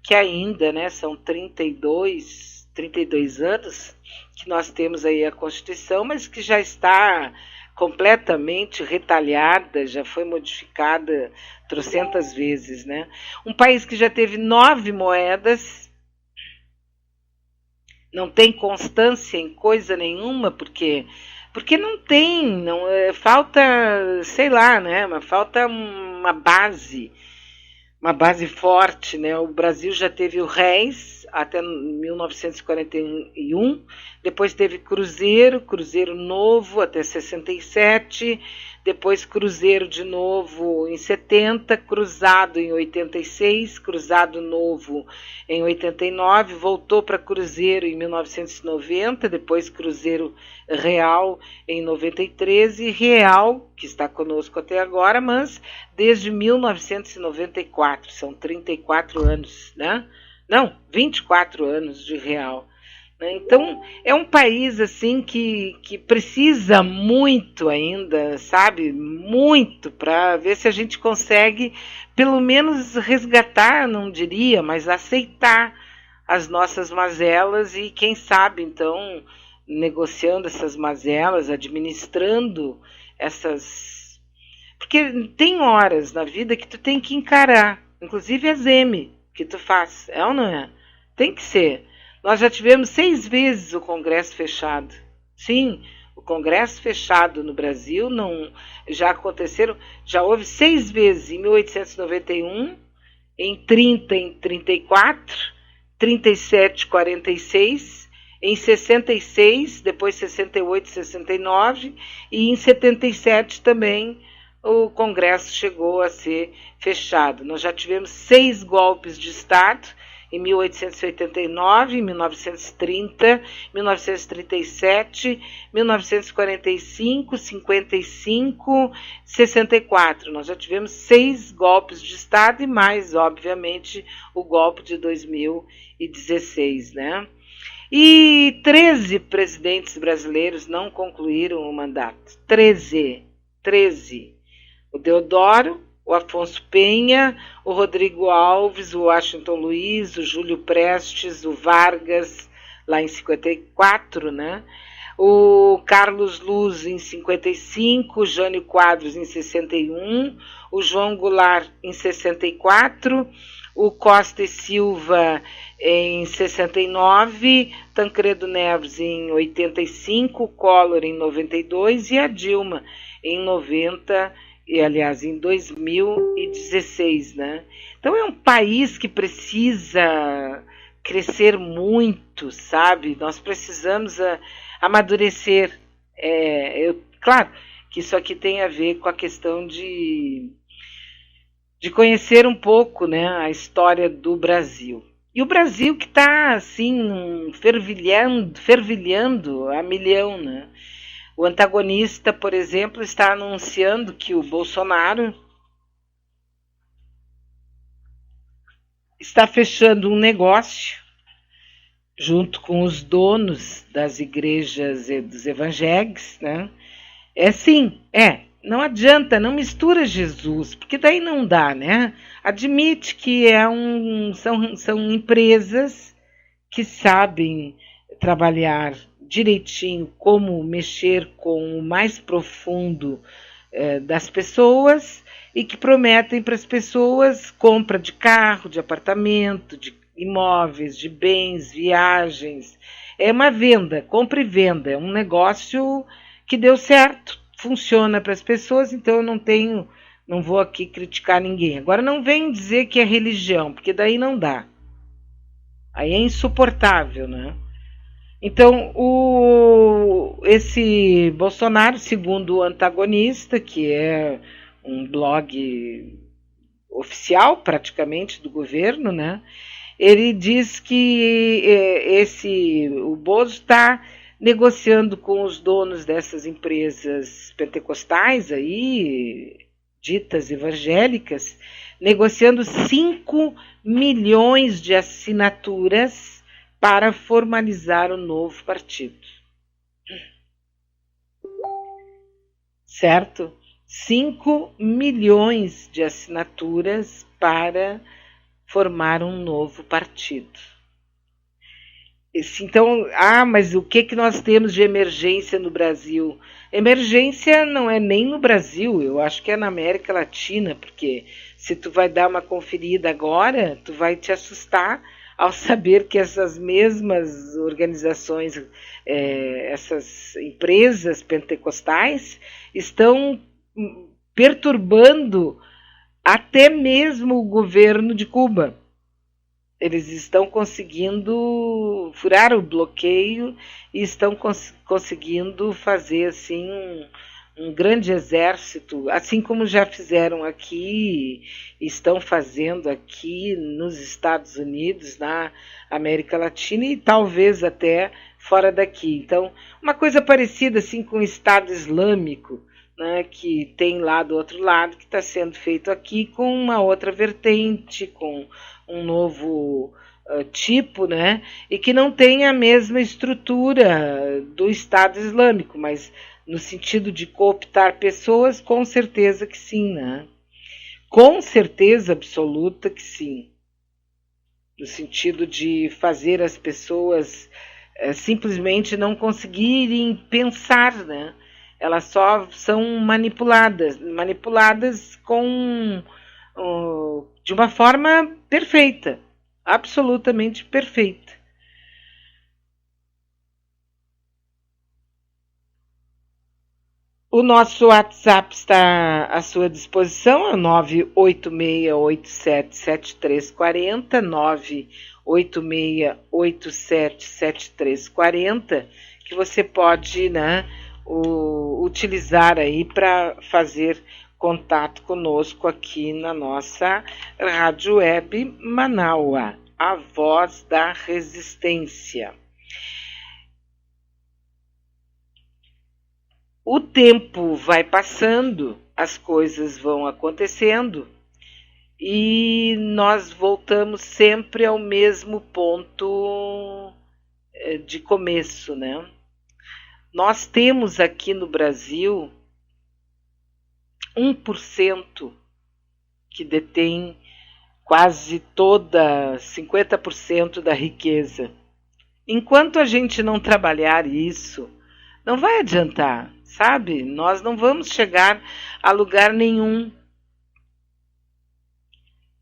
que ainda, né, são 32 anos que nós temos aí a Constituição, mas que já está completamente retalhada, já foi modificada trocentas vezes, né? Um país que já teve 9 moedas, não tem constância em coisa nenhuma, porque não tem, não falta, sei lá, né? Falta uma base forte, né? O Brasil já teve o réis até 1941, depois teve Cruzeiro Novo até 67, depois Cruzeiro de novo em 70, Cruzado em 86, Cruzado Novo em 89, voltou para Cruzeiro em 1990, depois Cruzeiro Real em 93 e Real, que está conosco até agora, mas desde 1994, são 34 anos, né? Não, 24 anos de Real. Então, é um país assim que precisa muito ainda, sabe? Muito, para ver se a gente consegue, pelo menos, resgatar, não diria, mas aceitar as nossas mazelas e, quem sabe, então, negociando essas mazelas, administrando essas... Porque tem horas na vida que tu tem que encarar, inclusive as M que tu faz, é ou não é? Tem que ser. Nós já tivemos 6 vezes o Congresso fechado. Sim, o Congresso fechado no Brasil já aconteceram, já houve 6 vezes em 1891, em 30, em 34, 37, 46, em 66, depois 68, 69 e em 77 também o Congresso chegou a ser fechado. Nós já tivemos 6 golpes de Estado, em 1889, 1930, 1937, 1945, 55, 64. Nós já tivemos 6 golpes de Estado e mais, obviamente, o golpe de 2016, né? E 13 presidentes brasileiros não concluíram o mandato. 13. O Deodoro, o Afonso Penha, o Rodrigo Alves, o Washington Luiz, o Júlio Prestes, o Vargas, lá em 54, né? O Carlos Luz em 55, o Jânio Quadros em 61, o João Goulart em 64, o Costa e Silva em 69, Tancredo Neves em 85, o Collor em 92 e a Dilma em 90, e aliás em 2016, né? Então é um país que precisa crescer muito, sabe? Nós precisamos amadurecer. Claro que isso aqui tem a ver com a questão de conhecer um pouco, né, a história do Brasil. E o Brasil que está assim fervilhando a milhão, né? O antagonista, por exemplo, está anunciando que o Bolsonaro está fechando um negócio junto com os donos das igrejas e dos evangélicos, né? Não adianta, não mistura Jesus, porque daí não dá, né? Admite que são empresas que sabem trabalhar direitinho como mexer com o mais profundo das pessoas e que prometem para as pessoas compra de carro, de apartamento, de imóveis, de bens, viagens. É uma venda, compra e venda, é um negócio que deu certo, funciona para as pessoas, então eu não vou aqui criticar ninguém. Agora não vem dizer que é religião, porque daí não dá. Aí é insuportável, né? Então, esse Bolsonaro, segundo o Antagonista, que é um blog oficial praticamente do governo, né? Ele diz que o Bozo está negociando com os donos dessas empresas pentecostais aí, ditas evangélicas, negociando 5 milhões de assinaturas para formalizar o novo partido. Certo? 5 milhões de assinaturas para formar um novo partido. Então, mas o que nós temos de emergência no Brasil? Emergência não é nem no Brasil, eu acho que é na América Latina, porque se tu vai dar uma conferida agora, tu vai te assustar ao saber que essas mesmas organizações, essas empresas pentecostais, estão perturbando até mesmo o governo de Cuba. Eles estão conseguindo furar o bloqueio e estão conseguindo fazer assim um grande exército, assim como já fizeram aqui, estão fazendo aqui nos Estados Unidos, na América Latina e talvez até fora daqui. Então, uma coisa parecida assim com o Estado Islâmico, né, que tem lá do outro lado, que está sendo feito aqui com uma outra vertente, com um novo tipo, né, e que não tem a mesma estrutura do Estado Islâmico, mas no sentido de cooptar pessoas, com certeza que sim, né? Com certeza absoluta que sim. No sentido de fazer as pessoas simplesmente não conseguirem pensar, né? Elas só são manipuladas de uma forma perfeita, absolutamente perfeita. O nosso WhatsApp está à sua disposição, é 986877340, 986877340, que você pode, né, utilizar aí para fazer contato conosco aqui na nossa Rádio Web Manaua, a voz da resistência. O tempo vai passando, as coisas vão acontecendo e nós voltamos sempre ao mesmo ponto de começo, né? Nós temos aqui no Brasil 1% que detém quase toda 50% da riqueza. Enquanto a gente não trabalhar isso, não vai adiantar, sabe? Nós não vamos chegar a lugar nenhum.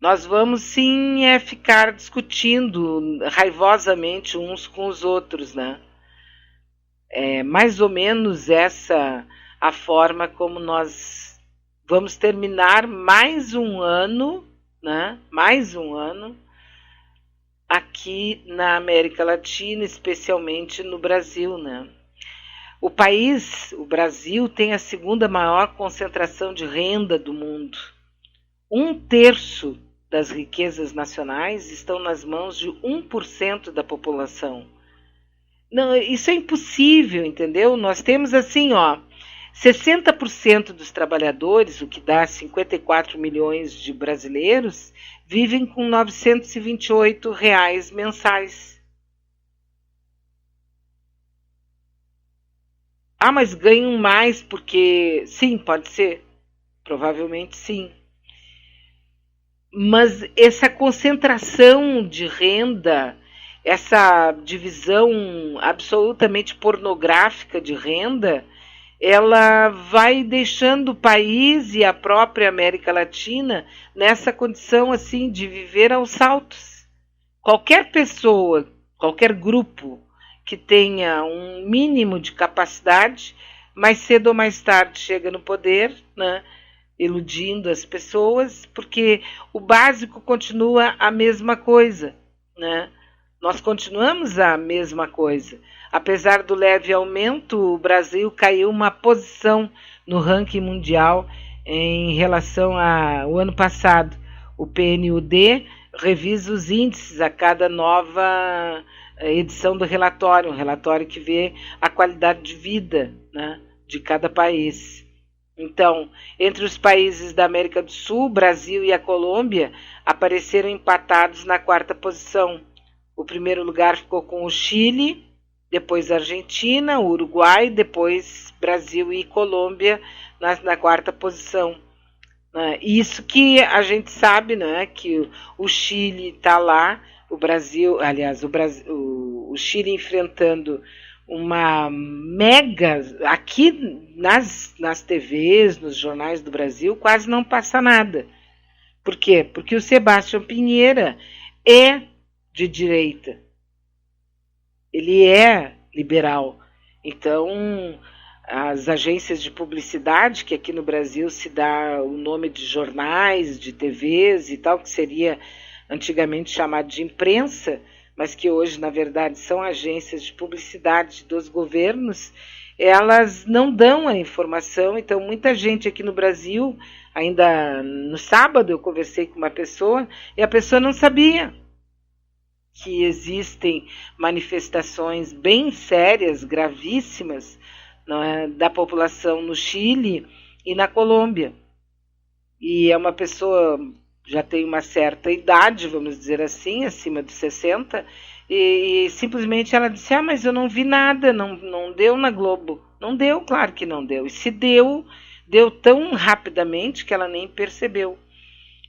Nós vamos sim ficar discutindo raivosamente uns com os outros, né? É mais ou menos essa a forma como nós vamos terminar mais um ano, né? Mais um ano aqui na América Latina, especialmente no Brasil, né? O Brasil, tem a segunda maior concentração de renda do mundo. 1/3 das riquezas nacionais estão nas mãos de 1% da população. Não, isso é impossível, entendeu? Nós temos assim, 60% dos trabalhadores, o que dá 54 milhões de brasileiros, vivem com R$ 928 mensais. Mas ganham mais porque... Sim, pode ser. Provavelmente sim. Mas essa concentração de renda, essa divisão absolutamente pornográfica de renda, ela vai deixando o país e a própria América Latina nessa condição assim de viver aos saltos. Qualquer pessoa, qualquer grupo que tenha um mínimo de capacidade, mais cedo ou mais tarde chega no poder, né, iludindo as pessoas, porque o básico continua a mesma coisa, né? Nós continuamos a mesma coisa. Apesar do leve aumento, o Brasil caiu uma posição no ranking mundial em relação ao ano passado. O PNUD revisa os índices a cada nova edição do relatório, um relatório que vê a qualidade de vida, né, de cada país. Então, entre os países da América do Sul, o Brasil e a Colômbia apareceram empatados na 4ª posição. O primeiro lugar ficou com o Chile, depois a Argentina, o Uruguai, depois Brasil e Colômbia na 4ª posição. né? Isso que a gente sabe, né, que o Chile está lá, o Brasil, aliás, o Chile enfrentando uma mega, aqui nas TVs, nos jornais do Brasil, quase não passa nada. Por quê? Porque o Sebastião Pinheira é de direita, ele é liberal. Então, as agências de publicidade, que aqui no Brasil se dá o nome de jornais, de TVs e tal, que seria antigamente chamado de imprensa, mas que hoje, na verdade, são agências de publicidade dos governos, elas não dão a informação. Então, muita gente aqui no Brasil, ainda no sábado eu conversei com uma pessoa e a pessoa não sabia que existem manifestações bem sérias, gravíssimas, não é, da população no Chile e na Colômbia. E é uma pessoa, já tem uma certa idade, vamos dizer assim, acima dos 60, e simplesmente ela disse, mas eu não vi nada, não deu na Globo. Não deu, claro que não deu. E se deu, deu tão rapidamente que ela nem percebeu.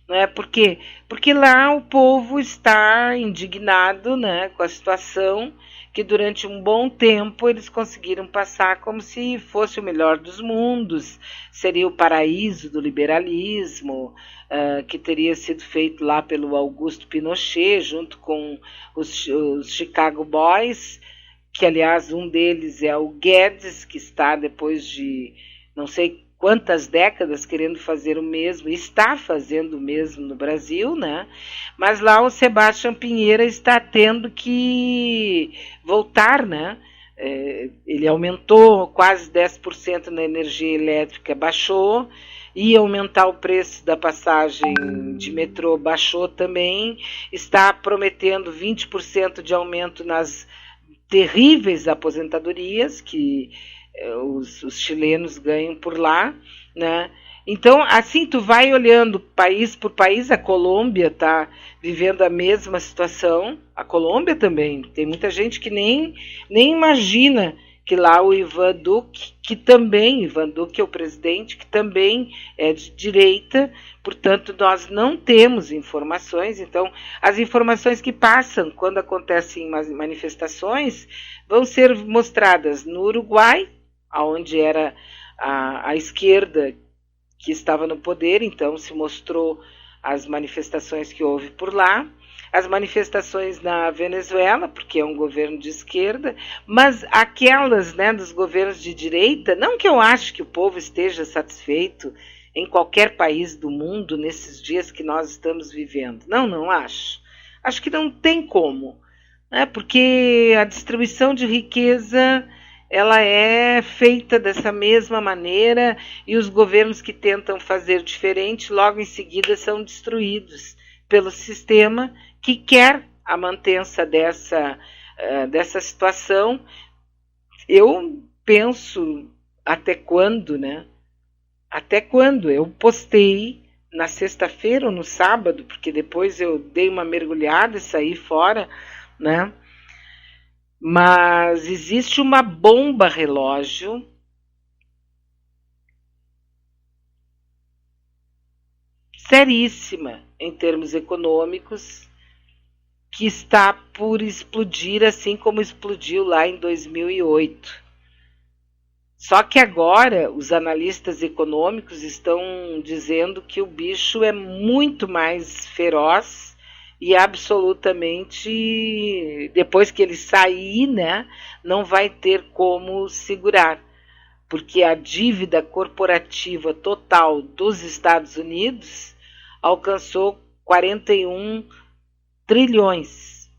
Não é? Por quê? Porque lá o povo está indignado, né, com a situação que durante um bom tempo eles conseguiram passar como se fosse o melhor dos mundos, seria o paraíso do liberalismo, que teria sido feito lá pelo Augusto Pinochet, junto com os Chicago Boys, que aliás um deles é o Guedes, que está depois de não sei quantas décadas querendo fazer o mesmo, está fazendo o mesmo no Brasil, né? Mas lá o Sebastião Pinheira está tendo que voltar, né? Ele aumentou quase 10% na energia elétrica, baixou, ia aumentar o preço da passagem de metrô, baixou também, está prometendo 20% de aumento nas terríveis aposentadorias que os chilenos ganham por lá, né? Então, assim, tu vai olhando país por país, a Colômbia está vivendo a mesma situação, a Colômbia também, tem muita gente que nem imagina que lá o Ivan Duque, Ivan Duque é o presidente, que também é de direita, portanto, nós não temos informações. Então, as informações que passam quando acontecem manifestações vão ser mostradas no Uruguai, onde era a esquerda que estava no poder, então se mostrou as manifestações que houve por lá, as manifestações na Venezuela, porque é um governo de esquerda, mas aquelas, né, dos governos de direita, não que eu acho que o povo esteja satisfeito em qualquer país do mundo nesses dias que nós estamos vivendo. Não acho. Acho que não tem como, né, porque a distribuição de riqueza ela é feita dessa mesma maneira e os governos que tentam fazer diferente logo em seguida são destruídos pelo sistema que quer a mantença dessa situação. Eu penso até quando, né? Até quando? Eu postei na sexta-feira ou no sábado, porque depois eu dei uma mergulhada e saí fora, né? Mas existe uma bomba relógio seríssima em termos econômicos que está por explodir, assim como explodiu lá em 2008. Só que agora os analistas econômicos estão dizendo que o bicho é muito mais feroz e absolutamente, depois que ele sair, né, não vai ter como segurar, porque a dívida corporativa total dos Estados Unidos alcançou 41 trilhões,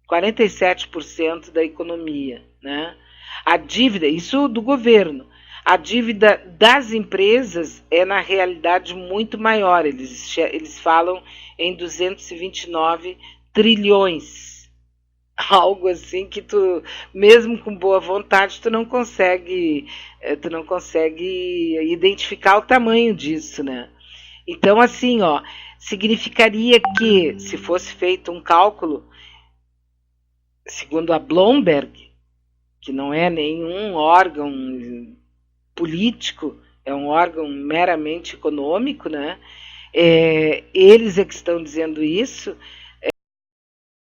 47% da economia, né? A dívida, isso do governo, a dívida das empresas é, na realidade, muito maior. Eles falam em 229 trilhões. Algo assim que tu, mesmo com boa vontade, tu não consegue identificar o tamanho disso, né? Então, assim, ó, significaria que, se fosse feito um cálculo, segundo a Bloomberg, que não é nenhum órgão político, é um órgão meramente econômico, né? Eles é que estão dizendo isso,